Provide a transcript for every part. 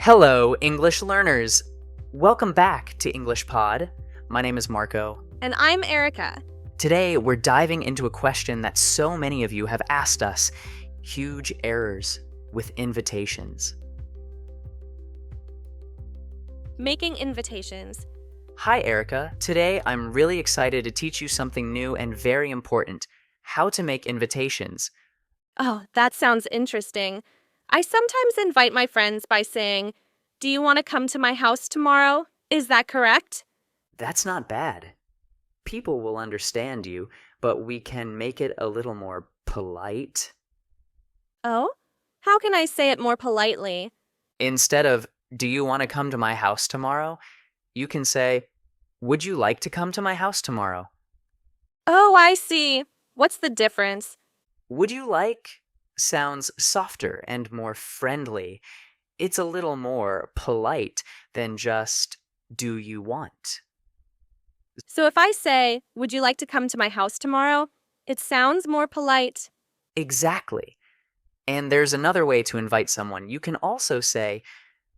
Hello, English learners! Welcome back to English Pod. My name is Marco. And I'm Erica. Today, we're diving into a question that so many of you have asked us: huge errors with invitations. Making invitations. Hi, Erica. Today, I'm really excited to teach you something new and very important: how to make invitations. Oh, that sounds interesting. I sometimes invite my friends by saying, "Do you want to come to my house tomorrow?" Is that correct? That's not bad. People will understand you, but we can make it a little more polite. Oh? How can I say it more politely? Instead of, "Do you want to come to my house tomorrow?" you can say, "Would you like to come to my house tomorrow?" Oh, I see. What's the difference? "Would you like" sounds softer and more friendly. It's a little more polite than just, "Do you want?" So if I say, "Would you like to come to my house tomorrow?" it sounds more polite. Exactly. And there's another way to invite someone. You can also say,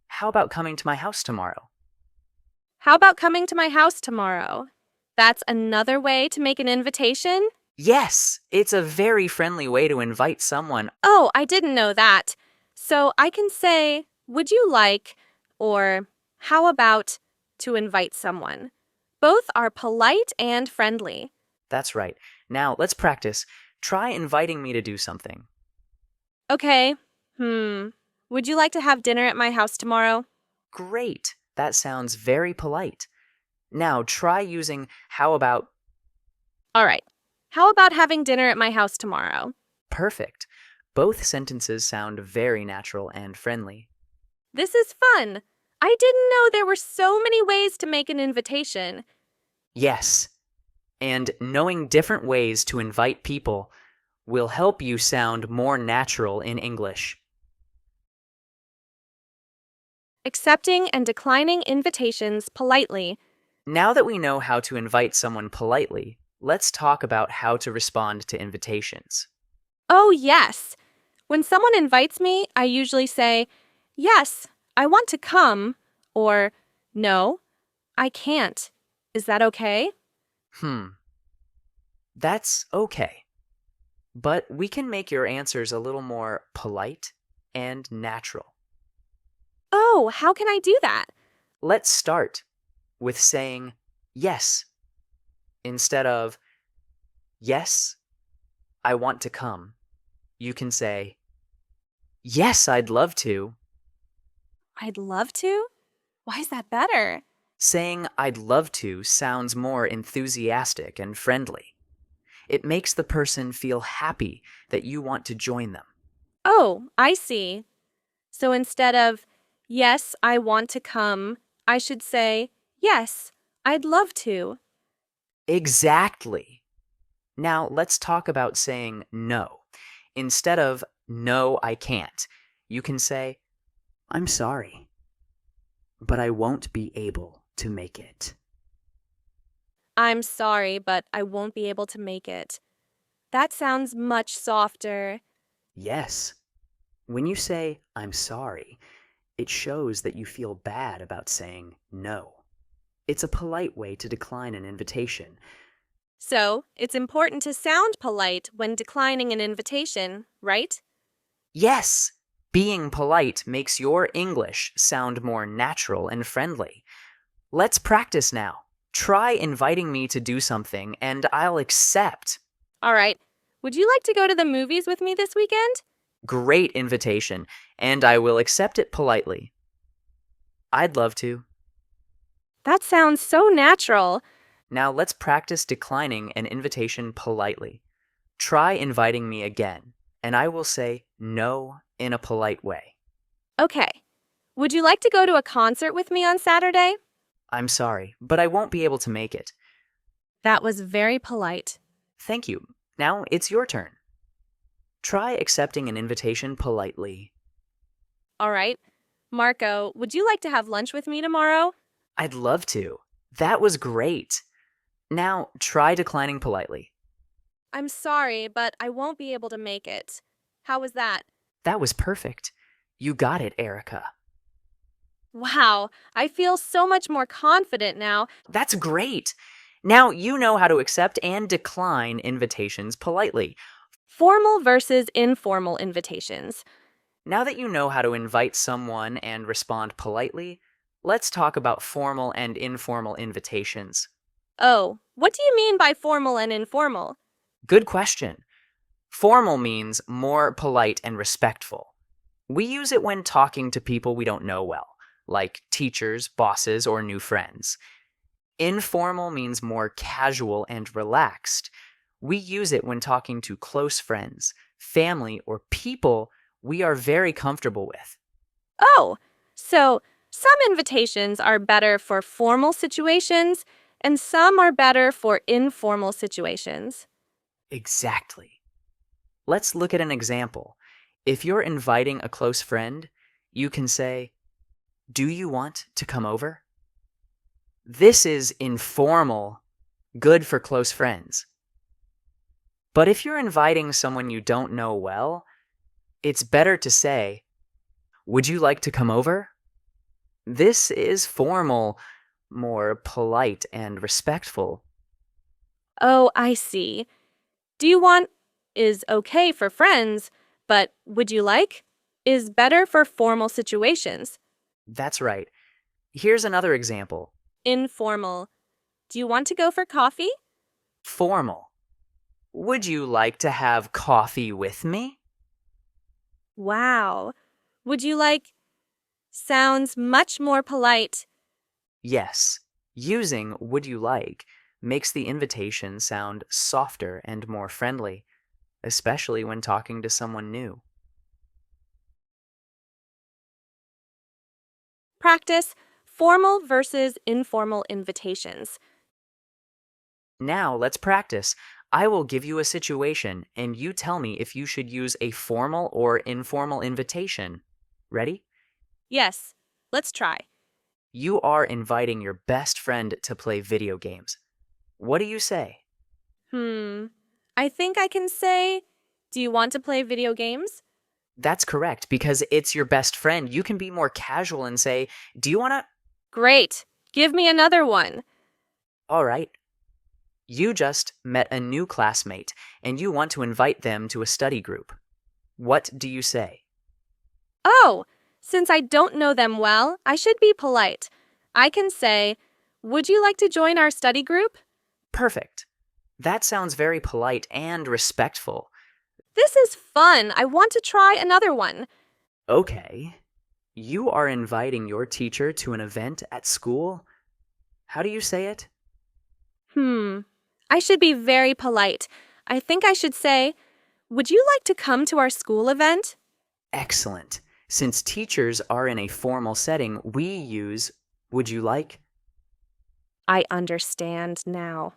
"How about coming to my house tomorrow?" How about coming to my house tomorrow? That's another way to make an invitation? Yes, it's a very friendly way to invite someone. Oh, I didn't know that. So I can say, "Would you like," or "How about," to invite someone. Both are polite and friendly. That's right. Now, let's practice. Try inviting me to do something. Okay. Would you like to have dinner at my house tomorrow? Great. That sounds very polite. Now, try using "how about." All right. How about having dinner at my house tomorrow? Perfect. Both sentences sound very natural and friendly. This is fun. I didn't know there were so many ways to make an invitation. Yes. And knowing different ways to invite people will help you sound more natural in English. Accepting and declining invitations politely. Now that we know how to invite someone politely, let's talk about how to respond to invitations. Oh, yes. When someone invites me, I usually say, "Yes, I want to come," or "No, I can't." Is that okay? That's okay. But we can make your answers a little more polite and natural. Oh, how can I do that? Let's start with saying yes instead of, "Yes, I want to come." You can say, "Yes, I'd love to." I'd love to? Why is that better? Saying "I'd love to" sounds more enthusiastic and friendly. It makes the person feel happy that you want to join them. Oh, I see. So instead of, "Yes, I want to come," I should say, "Yes, I'd love to." Exactly. Now let's talk about saying no. Instead of "No, I can't," you can say, "I'm sorry, but I won't be able to make it." I'm sorry, but I won't be able to make it. That sounds much softer. Yes. When you say "I'm sorry," it shows that you feel bad about saying no. It's a polite way to decline an invitation. So, it's important to sound polite when declining an invitation, right? Yes, being polite makes your English sound more natural and friendly. Let's practice now. Try inviting me to do something, and I'll accept. All right. Would you like to go to the movies with me this weekend? Great invitation, and I will accept it politely. I'd love to. That sounds so natural. Now let's practice declining an invitation politely. Try inviting me again, and I will say no in a polite way. Okay. Would you like to go to a concert with me on Saturday? I'm sorry, but I won't be able to make it. That was very polite. Thank you. Now it's your turn. Try accepting an invitation politely. All right. Marco, would you like to have lunch with me tomorrow? I'd love to. That was great. Now try declining politely. I'm sorry, but I won't be able to make it. How was that? That was perfect. You got it, Erica. Wow, I feel so much more confident now. That's great. Now you know how to accept and decline invitations politely. Formal versus informal invitations. Now that you know how to invite someone and respond politely, let's talk about formal and informal invitations. Oh, what do you mean by formal and informal? Good question. Formal means more polite and respectful. We use it when talking to people we don't know well, like teachers, bosses, or new friends. Informal means more casual and relaxed. We use it when talking to close friends, family, or people we are very comfortable with. Oh, so some invitations are better for formal situations and some are better for informal situations. Exactly. Let's look at an example. If you're inviting a close friend, you can say, "Do you want to come over?" This is informal, good for close friends. But if you're inviting someone you don't know well, it's better to say, "Would you like to come over?" This is formal, more polite and respectful. Oh, I see. Do you want is okay for friends, but would you like is better for formal situations. That's right. Here's another example. Informal. Do you want to go for coffee? Formal. Would you like to have coffee with me? Wow. Would you like sounds much more polite. Yes. Using would you like makes the invitation sound softer and more friendly, especially when talking to someone new. Practice formal versus informal invitations. Now let's practice. I will give you a situation, and you tell me if you should use a formal or informal invitation. Ready? Yes, let's try. You are inviting your best friend to play video games. What do you say? I think I can say, do you want to play video games? That's correct, because it's your best friend. You can be more casual and say, "Do you want to?" Great. Give me another one. All right. You just met a new classmate, and you want to invite them to a study group. What do you say? Oh, since I don't know them well, I should be polite. I can say, would you like to join our study group? Perfect. That sounds very polite and respectful. This is fun. I want to try another one. Okay. You are inviting your teacher to an event at school? How do you say it? I should be very polite. I think I should say, would you like to come to our school event? Excellent. Since teachers are in a formal setting, we use would you like? I understand now.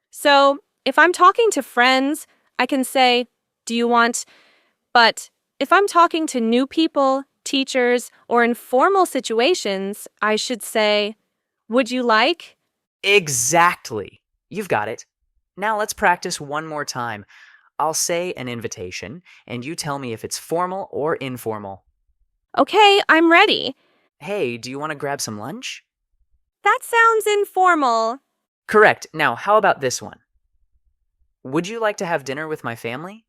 So, if I'm talking to friends, I can say, do you want? But if I'm talking to new people, teachers, or informal situations, I should say, would you like? Exactly. You've got it. Now let's practice one more time. I'll say an invitation, and you tell me if it's formal or informal. Okay, I'm ready. Hey, do you want to grab some lunch? That sounds informal. Correct. Now, how about this one? Would you like to have dinner with my family?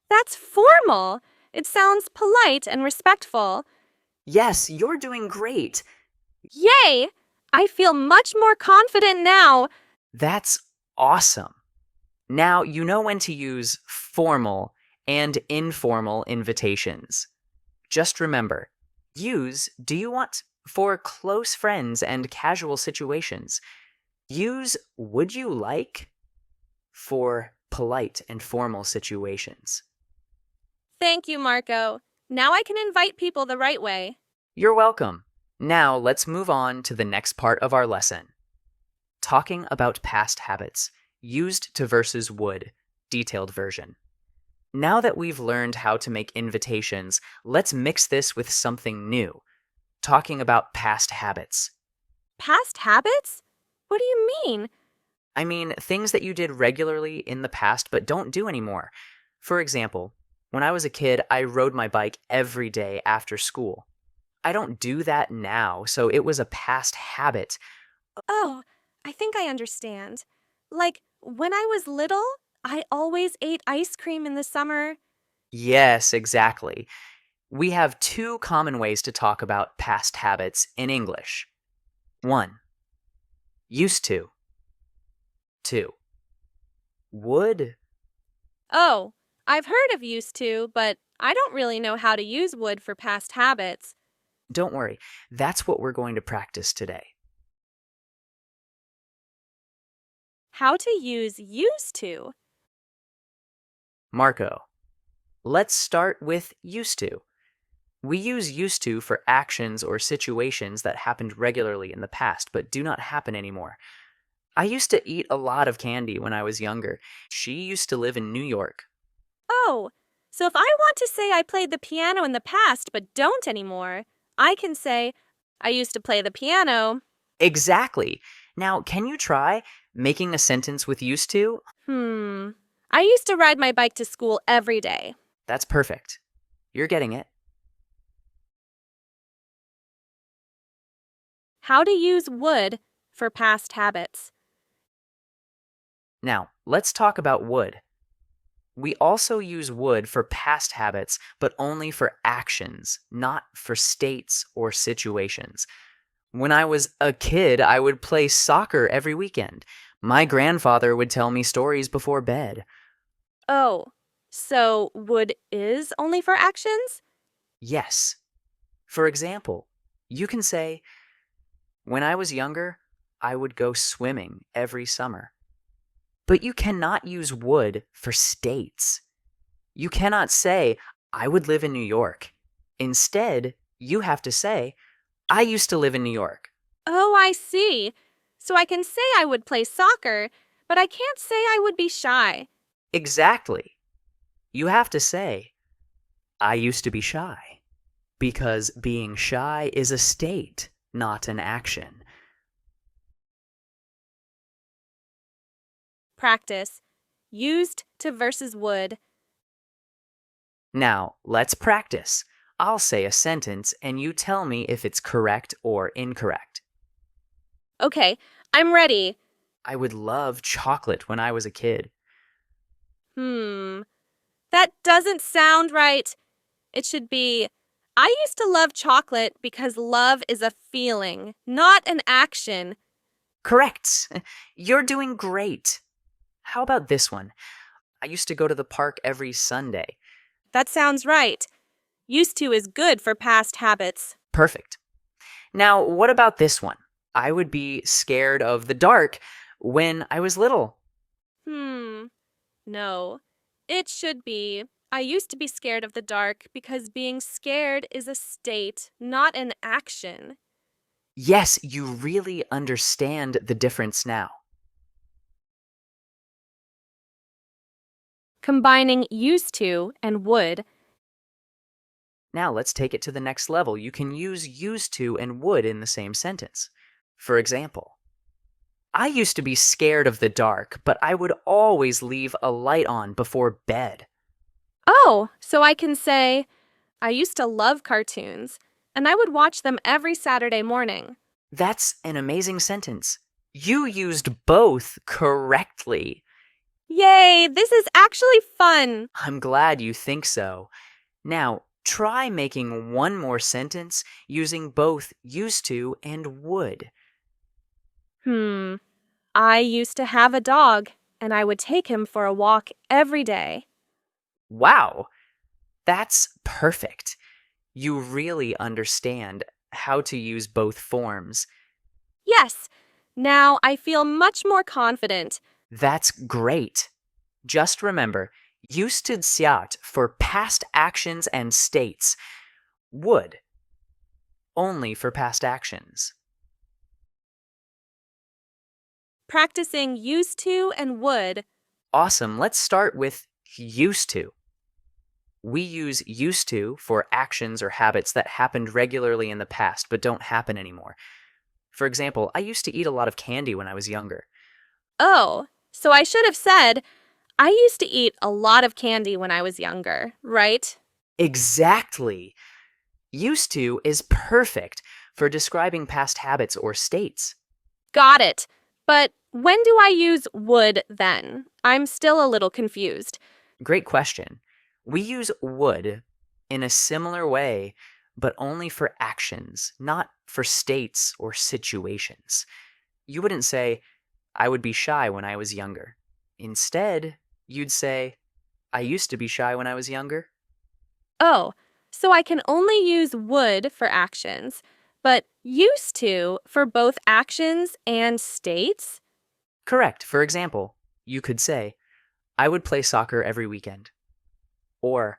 That's formal. It sounds polite and respectful. Yes, you're doing great. Yay! I feel much more confident now. That's awesome. Now you know when to use formal and informal invitations. Just remember, use do you want for close friends and casual situations. Use would you like for polite and formal situations. Thank you, Marco. Now I can invite people the right way. You're welcome. Now let's move on to the next part of our lesson. Talking about past habits, used to versus would, detailed version. Now that we've learned how to make invitations, let's mix this with something new. Talking about past habits. Past habits? What do you mean? I mean, things that you did regularly in the past but don't do anymore. For example, when I was a kid, I rode my bike every day after school. I don't do that now, so it was a past habit. Oh, I think I understand. Like, when I was little, I always ate ice cream in the summer. Yes, exactly. We have two common ways to talk about past habits in English. 1. Used to. 2. Would. Oh, I've heard of used to, but I don't really know how to use would for past habits. Don't worry, that's what we're going to practice today. How to use used to? Marco, let's start with used to. We use used to for actions or situations that happened regularly in the past but do not happen anymore. I used to eat a lot of candy when I was younger. She used to live in New York. Oh, so if I want to say I played the piano in the past but don't anymore, I can say, I used to play the piano. Exactly. Now, can you try making a sentence with used to? I used to ride my bike to school every day. That's perfect. You're getting it. How to use would for past habits. Now, let's talk about would. We also use would for past habits, but only for actions, not for states or situations. When I was a kid, I would play soccer every weekend. My grandfather would tell me stories before bed. Oh, so would is only for actions? Yes. For example, you can say, when I was younger, I would go swimming every summer. But you cannot use would for states. You cannot say, I would live in New York. Instead, you have to say, I used to live in New York. Oh, I see. So I can say I would play soccer, but I can't say I would be shy. Exactly. You have to say, I used to be shy. Because being shy is a state, not an action. Practice. Used to versus would. Now, let's practice. I'll say a sentence and you tell me if it's correct or incorrect. Okay, I'm ready. I would love chocolate when I was a kid. That doesn't sound right. It should be, I used to love chocolate because love is a feeling, not an action. Correct. You're doing great. How about this one? I used to go to the park every Sunday. That sounds right. Used to is good for past habits. Perfect. Now, what about this one? I would be scared of the dark when I was little. No. It should be, I used to be scared of the dark because being scared is a state, not an action. Yes, you really understand the difference now. Combining used to and would. Now let's take it to the next level. You can use used to and would in the same sentence. For example, I used to be scared of the dark, but I would always leave a light on before bed. Oh, so I can say, I used to love cartoons, and I would watch them every Saturday morning. That's an amazing sentence. You used both correctly. Yay, this is actually fun. I'm glad you think so. Now, try making one more sentence using both used to and would. I used to have a dog, and I would take him for a walk every day. Wow, that's perfect. You really understand how to use both forms. Yes, now I feel much more confident. That's great. Just remember, used to siat for past actions and states. Would only for past actions. Practicing used to and would. Awesome. Let's start with used to. We use used to for actions or habits that happened regularly in the past but don't happen anymore. For example, I used to eat a lot of candy when I was younger. Oh, so I should have said, I used to eat a lot of candy when I was younger, right? Exactly. Used to is perfect for describing past habits or states. Got it. But when do I use would then? I'm still a little confused. Great question. We use would in a similar way, but only for actions, not for states or situations. You wouldn't say, I would be shy when I was younger. Instead, you'd say, I used to be shy when I was younger. Oh, so I can only use would for actions, but used to for both actions and states? Correct. For example, you could say, I would play soccer every weekend. Or,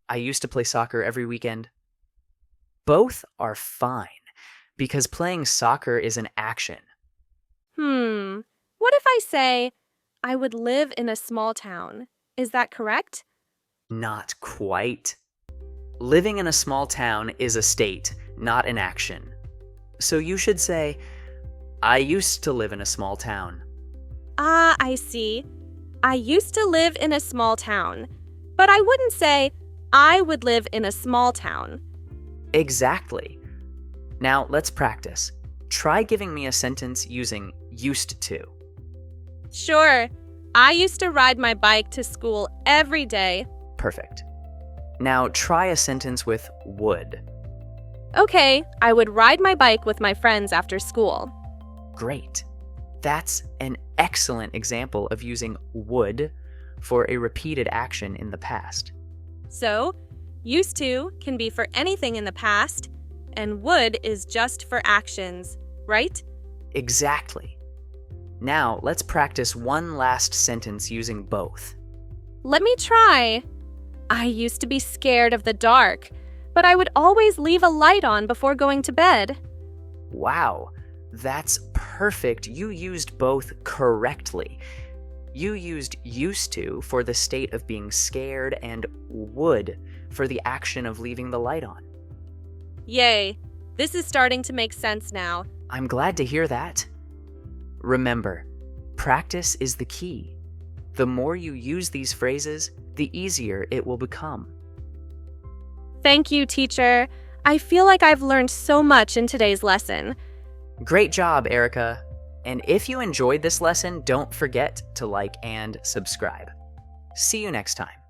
I used to play soccer every weekend. Both are fine because playing soccer is an action. What if I say, I would live in a small town? Is that correct? Not quite. Living in a small town is a state, not an action. So you should say, I used to live in a small town. Ah, I see. I used to live in a small town, but I wouldn't say, I would live in a small town. Exactly. Now let's practice. Try giving me a sentence using used to. Sure. I used to ride my bike to school every day. Perfect. Now try a sentence with would. Okay, I would ride my bike with my friends after school. Great. That's an excellent example of using would for a repeated action in the past. So, used to can be for anything in the past, and would is just for actions, right? Exactly. Now let's practice one last sentence using both. Let me try. I used to be scared of the dark, but I would always leave a light on before going to bed. Wow, that's perfect. You used both correctly. You used used to for the state of being scared and would for the action of leaving the light on. Yay, this is starting to make sense now. I'm glad to hear that. Remember, practice is the key. The more you use these phrases, the easier it will become. Thank you, teacher. I feel like I've learned so much in today's lesson. Great job, Erica. And if you enjoyed this lesson, don't forget to like and subscribe. See you next time.